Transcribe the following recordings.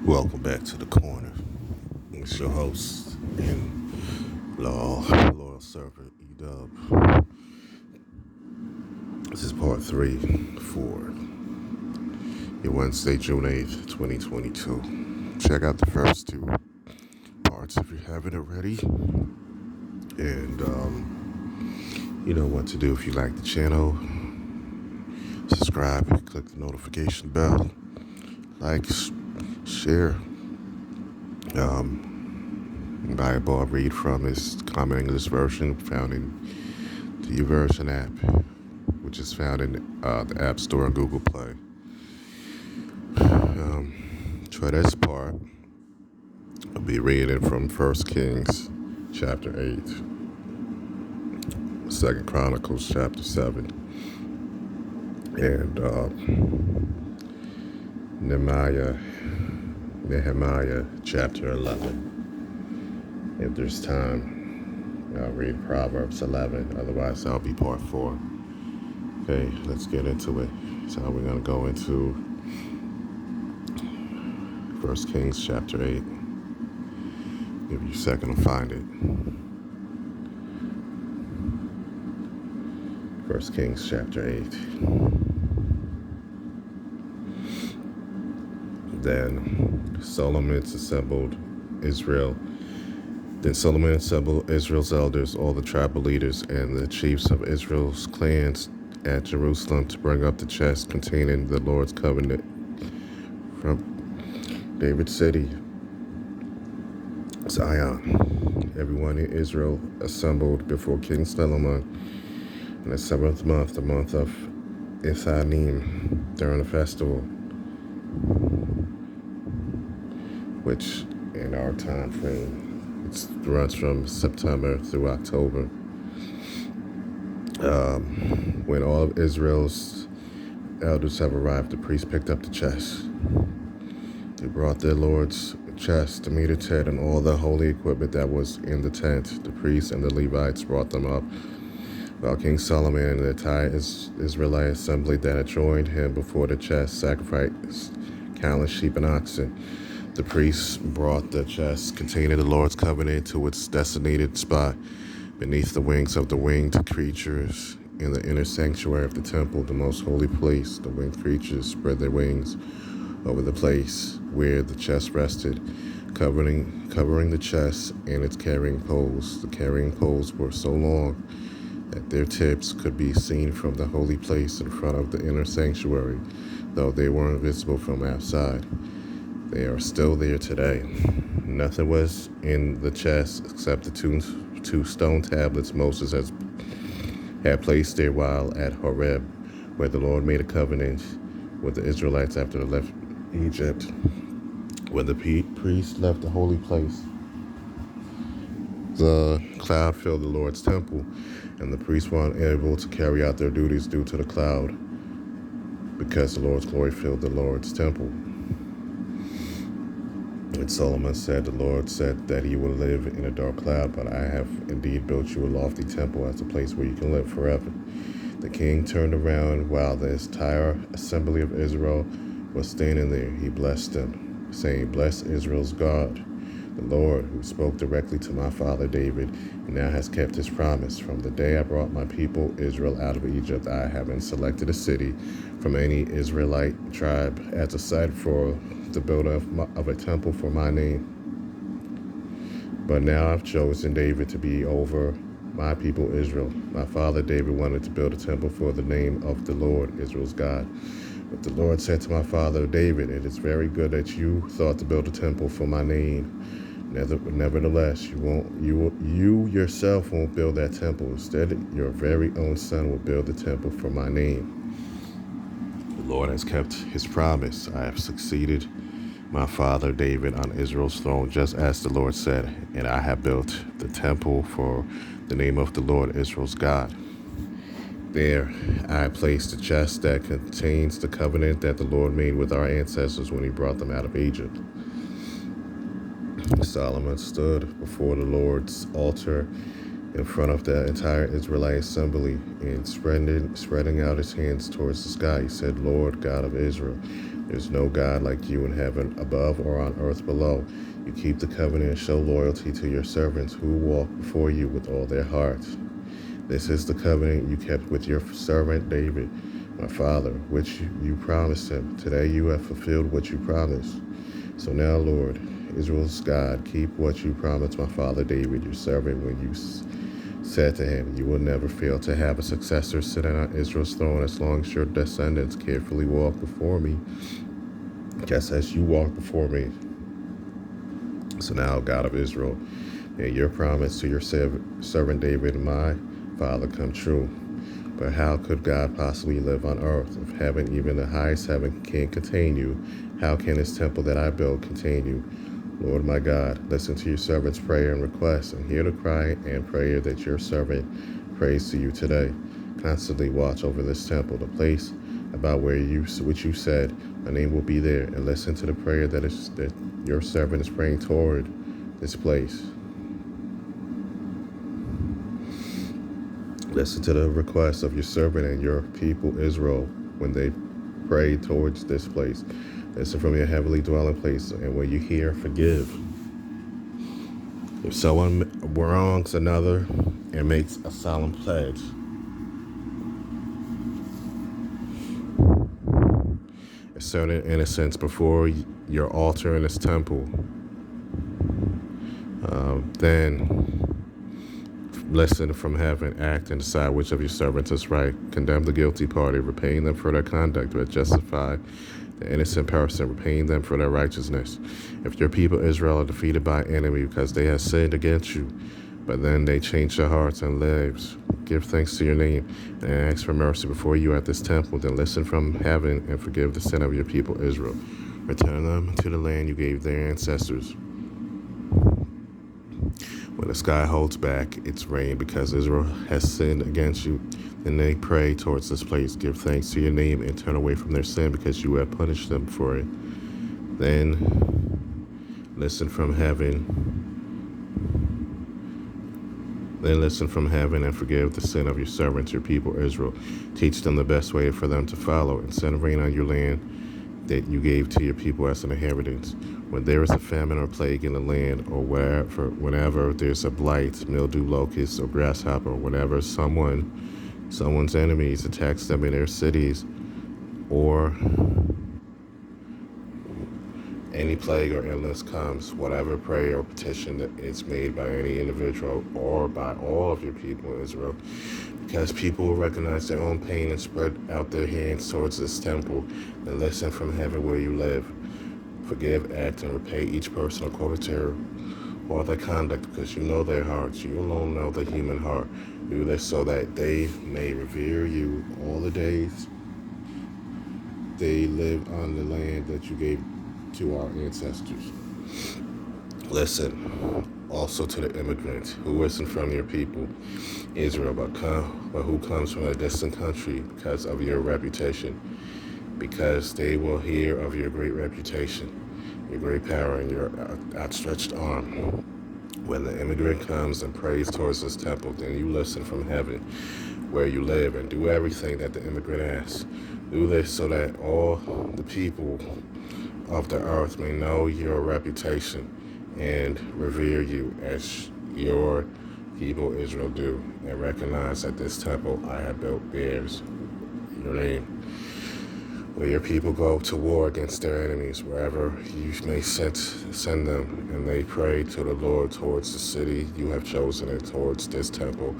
Welcome back to the corner. It's your host and loyal servant E-Dub. This is part 3 for your Wednesday, June 8th, 2022. Check out the first two parts if you haven't already. And you know what to do if you like the channel. Subscribe, click the notification bell, like, share. Bible I read from is Common English Version found in the YouVersion app, which is found in the App Store and Google Play. For this part, I'll be reading from 1 Kings chapter 8, 2 Chronicles chapter 7, and Nehemiah chapter 11. If there's time, I'll read Proverbs 11. Otherwise, I'll be part 4. Okay, let's get into it. So we're going to go into 1 Kings chapter 8. Give you a second to find it. 1 Kings chapter 8. Then Solomon assembled Israel's elders, all the tribal leaders, and the chiefs of Israel's clans at Jerusalem to bring up the chest containing the Lord's covenant from David's city, Zion. Everyone in Israel assembled before King Solomon in the 7th month, the month of Ethanim, during the festival, which in our time frame, it runs from September through October. When all of Israel's elders have arrived, the priests picked up the chest. They brought their Lord's chest, the meter tent, and all the holy equipment that was in the tent. The priests and the Levites brought them up, while King Solomon and the entire Israelite assembly that had joined him before the chest sacrificed countless sheep and oxen. The priests brought the chest containing the Lord's covenant to its designated spot beneath the wings of the winged creatures in the inner sanctuary of the temple, the most holy place. The winged creatures spread their wings over the place where the chest rested, covering the chest and its carrying poles. The carrying poles were so long that their tips could be seen from the holy place in front of the inner sanctuary, though they weren't visible from outside. They are still there today. Nothing was in the chest except the two stone tablets Moses had placed there while at Horeb, where the Lord made a covenant with the Israelites after they left Egypt. When the priests left the holy place, the cloud filled the Lord's temple, and the priests were unable to carry out their duties due to the cloud, because the Lord's glory filled the Lord's temple. And Solomon said, the Lord said that he will live in a dark cloud, but I have indeed built you a lofty temple as a place where you can live forever. The king turned around while the entire assembly of Israel was standing there. He blessed them, saying, Bless Israel's God, the Lord, who spoke directly to my father David, and now has kept his promise. From the day I brought my people Israel out of Egypt, I haven't selected a city from any Israelite tribe as a site for the building of a temple for my name. But now I've chosen David to be over my people Israel. My father David wanted to build a temple for the name of the Lord, Israel's God. But the Lord said to my father David, it is very good that you thought to build a temple for my name. Nevertheless, you yourself won't build that temple. Instead, your very own son will build the temple for my name. The Lord has kept his promise. I have succeeded my father David on Israel's throne, just as the Lord said, and I have built the temple for the name of the Lord, Israel's God. There I placed the chest that contains the covenant that the Lord made with our ancestors when he brought them out of Egypt. Solomon stood before the Lord's altar in front of the entire Israelite assembly and spreading out his hands towards the sky. He said, Lord God of Israel, There's no God like you in heaven above or on earth below. You keep the covenant and show loyalty to your servants who walk before you with all their hearts. This is the covenant you kept with your servant David, my father, which you promised him. Today you have fulfilled what you promised. So now, Lord, Israel's God, keep what you promised my father David, your servant, when you said to him, you will never fail to have a successor sitting on Israel's throne as long as your descendants carefully walk before me, just as you walk before me. So now, God of Israel, may your promise to your servant David, my father, come true. But how could God possibly live on earth? If heaven, even the highest heaven, can't contain you, how can this temple that I built contain you? Lord my God, listen to your servant's prayer and request, and hear the cry and prayer that your servant prays to you today. Constantly watch over this temple, the place about which you said, my name will be there, and listen to the prayer that your servant is praying toward this place. Listen to the requests of your servant and your people Israel when they pray towards this place. Listen from your heavenly dwelling place, and when you hear, forgive. If someone wrongs another and makes a solemn pledge, asserting innocence before your altar in this temple, then listen from heaven, act and decide which of your servants is right. Condemn the guilty party, repaying them for their conduct, but justify the innocent person, repaying them for their righteousness. If your people Israel are defeated by an enemy because they have sinned against you, but then they change their hearts and lives, give thanks to your name and ask for mercy before you at this temple, then listen from heaven and forgive the sin of your people Israel. Return them to the land you gave their ancestors. When the sky holds back its rain because Israel has sinned against you, then they pray towards this place. Give thanks to your name and turn away from their sin because you have punished them for it. Then listen from heaven and forgive the sin of your servants, your people Israel. Teach them the best way for them to follow, and send rain on your land that you gave to your people as an inheritance. When there is a famine or plague in the land, or whenever there's a blight, mildew, locust, or grasshopper, or whenever someone's enemies attacks them in their cities, or any plague or illness comes, whatever prayer or petition that is made by any individual or by all of your people Israel, because people will recognize their own pain and spread out their hands towards this temple, and listen from heaven where you live. Forgive, act, and repay each person according to all their conduct, because you know their hearts. You alone know the human heart. Do this so that they may revere you all the days they live on the land that you gave to our ancestors. Listen also to the immigrants who listen from your people Israel, but who comes from a distant country because of your reputation, because they will hear of your great reputation, your great power, and your outstretched arm. When the immigrant comes and prays towards this temple, then you listen from heaven where you live and do everything that the immigrant asks. Do this so that all the people of the earth may know your reputation and revere you as your people Israel do, and recognize that this temple I have built bears your name. Where your people go to war against their enemies, wherever you may send them, and they pray to the Lord towards the city you have chosen and towards this temple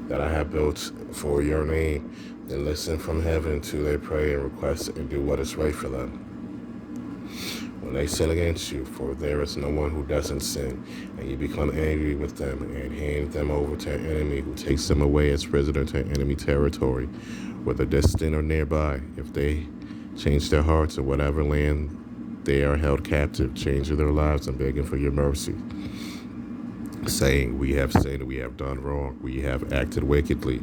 that I have built for your name, then listen from heaven to their prayer and request and do what is right for them. When they sin against you, for there is no one who doesn't sin, and you become angry with them and hand them over to an enemy who takes them away as prisoner to enemy territory, whether distant or nearby, if they change their hearts in whatever land they are held captive, changing their lives and begging for your mercy, saying, we have sinned, we have done wrong, we have acted wickedly.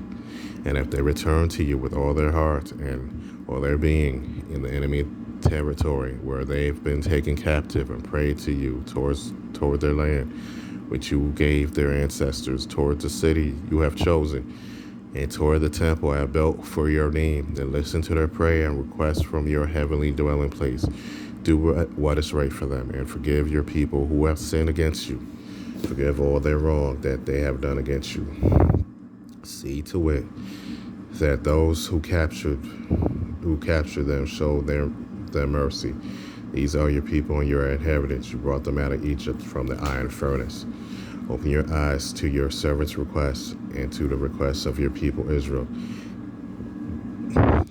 And if they return to you with all their heart and all their being in the enemy territory where they've been taken captive, and prayed to you toward their land, which you gave their ancestors, toward the city you have chosen, and toward the temple I have built for your name. Then listen to their prayer and request from your heavenly dwelling place. Do what is right for them, and forgive your people who have sinned against you. Forgive all their wrong that they have done against you. See to it that those who capture them show them mercy. These are your people and your inheritance. You brought them out of Egypt from the iron furnace. Open your eyes to your servants' requests and to the requests of your people Israel.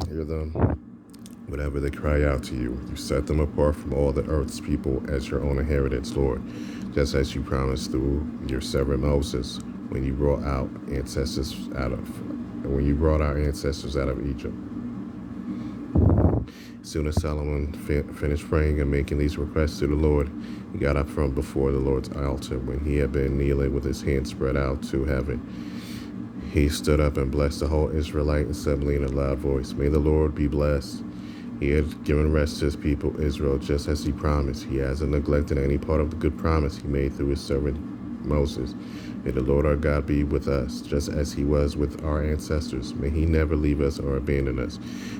Hear them whenever they cry out to you. You set them apart from all the earth's people as your own inheritance, Lord, just as you promised through your servant Moses when you brought our ancestors out of Egypt. As soon as Solomon finished praying and making these requests to the Lord, he got up from before the Lord's altar. When he had been kneeling with his hands spread out to heaven, he stood up and blessed the whole Israelite assembly in a loud voice. May the Lord be blessed. He had given rest to his people Israel just as he promised. He hasn't neglected any part of the good promise he made through his servant Moses. May the Lord our God be with us, just as he was with our ancestors. May he never leave us or abandon us.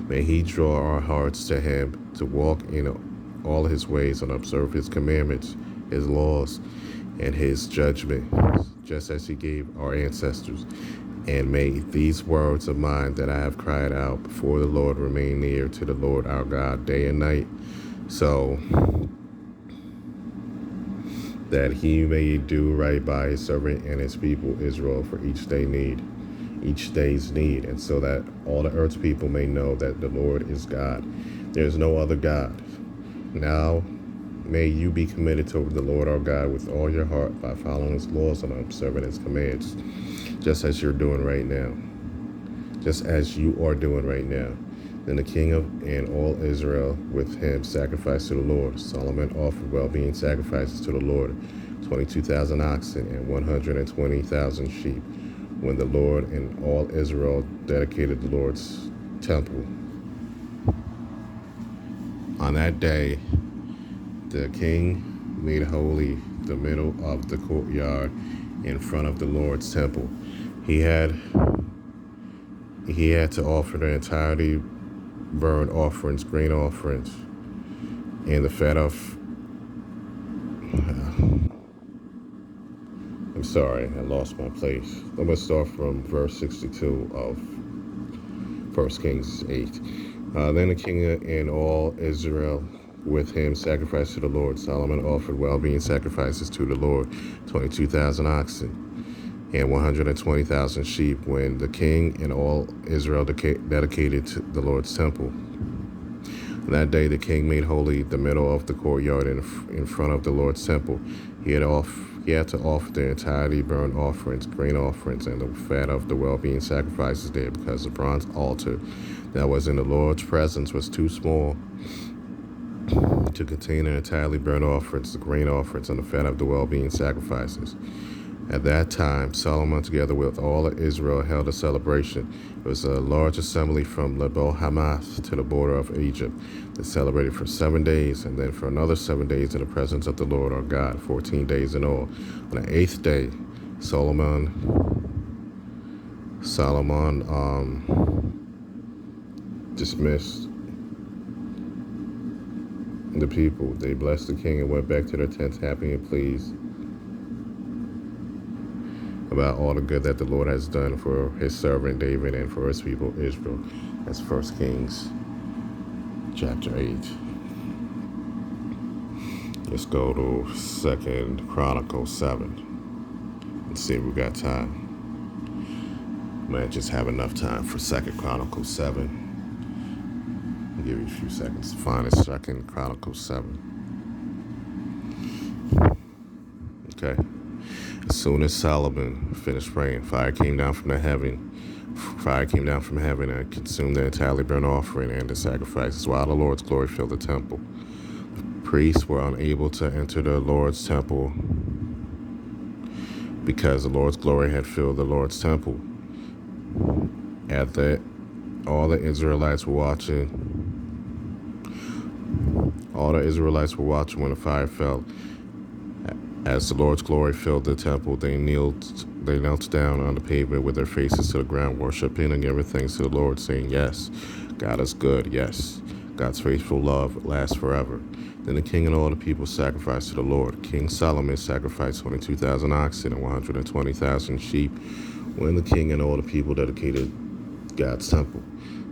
May he draw our hearts to him, to walk in all his ways and observe his commandments, his laws, and his judgment, just as he gave our ancestors. And may these words of mine that I have cried out before the Lord remain near to the Lord our God day and night, so that he may do right by his servant and his people Israel for each day's need, and so that all the earth's people may know that the Lord is God. There is no other God. Now may you be committed to the Lord our God with all your heart by following his laws and observing his commands, just as you are doing right now. Then the king and all Israel with him sacrificed to the Lord. Solomon offered well-being sacrifices to the Lord, 22,000 oxen and 120,000 sheep, when the Lord and all Israel dedicated the Lord's temple. On that day, the king made holy the middle of the courtyard in front of the Lord's temple. He had to offer the entirety burnt offerings, grain offerings, and the fat of... I'm sorry, I lost my place. I'm going to start from verse 62 of 1 Kings 8. Then the king and all Israel with him sacrificed to the Lord. Solomon offered well-being sacrifices to the Lord, 22,000 oxen and 120,000 sheep, when the king and all Israel dedicated to the Lord's temple. On that day the king made holy the middle of the courtyard in front of the Lord's temple. He had to offer the entirety burnt offerings, grain offerings, and the fat of the well-being sacrifices there, because the bronze altar that was in the Lord's presence was too small to contain the entirely burnt offerings, the grain offerings, and the fat of the well-being sacrifices. At that time, Solomon, together with all of Israel, held a celebration. It was a large assembly from Lebo Hamath to the border of Egypt. They celebrated for 7 days, and then for another 7 days in the presence of the Lord our God, 14 days in all. On the 8th day, Solomon dismissed the people. They blessed the king and went back to their tents happy and pleased about all the good that the Lord has done for his servant David and for his people Israel. That's 1 Kings chapter 8. Let's go to 2 Chronicles 7. Let's see if we got time. Might just have enough time for 2 Chronicles 7. I'll give you a few seconds to find it. 2 Chronicles 7. Okay. As soon as Solomon finished praying, fire came down from heaven and consumed the entirely burnt offering and the sacrifices, while the Lord's glory filled the temple. The priests were unable to enter the Lord's temple because the Lord's glory had filled the Lord's temple. All the Israelites were watching when the fire fell As the Lord's glory filled the temple, they knelt down on the pavement with their faces to the ground, worshiping and giving thanks to the Lord, saying, "Yes, God is good. Yes, God's faithful love lasts forever." Then the king and all the people sacrificed to the Lord. King Solomon sacrificed 22,000 oxen and 120,000 sheep when the king and all the people dedicated God's temple.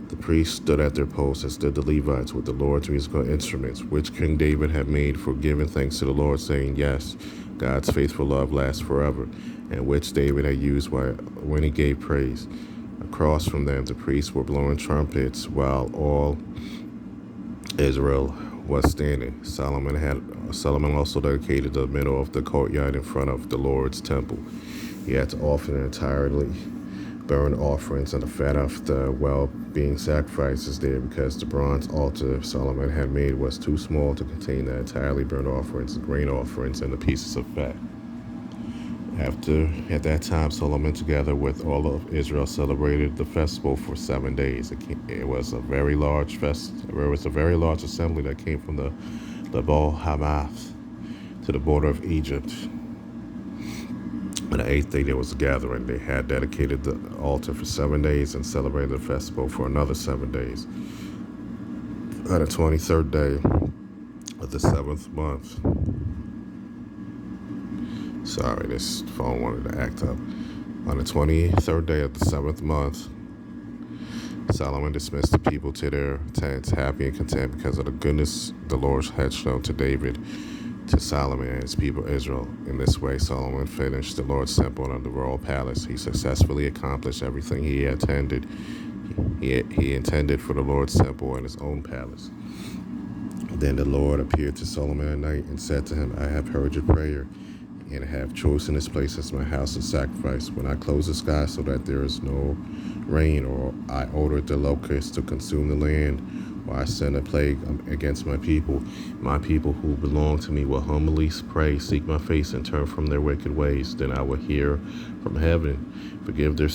The priests stood at their posts, as did the Levites, with the Lord's musical instruments, which King David had made for giving thanks to the Lord, saying, "Yes, God's faithful love lasts forever," and which David had used when he gave praise. Across from them, the priests were blowing trumpets while all Israel was standing. Solomon also dedicated the middle of the courtyard in front of the Lord's temple. He had to offer entirely burnt offerings and the fat of the well-being sacrifices there, because the bronze altar Solomon had made was too small to contain the entirely burnt offerings, the grain offerings, and the pieces of fat. At that time, Solomon, together with all of Israel, celebrated the festival for 7 days. It was a very large assembly that came from the Lebo Hamath to the border of Egypt. On the 8th day, there was a gathering. They had dedicated the altar for 7 days and celebrated the festival for another 7 days. On the 23rd day of the 7th month, sorry, this phone wanted to act up. On the 23rd day of the 7th month, Solomon dismissed the people to their tents, happy and content because of the goodness the Lord had shown to David, to Solomon and his people Israel. In this way, Solomon finished the Lord's temple and the royal palace. He successfully accomplished everything he intended for the Lord's temple and his own palace. Then the Lord appeared to Solomon at night and said to him, "I have heard your prayer and have chosen this place as my house of sacrifice. When I close the sky so that there is no rain, or I ordered the locusts to consume the land, or I send a plague against my people who belong to me will humbly pray, seek my face, and turn from their wicked ways, then I will hear from heaven, forgive their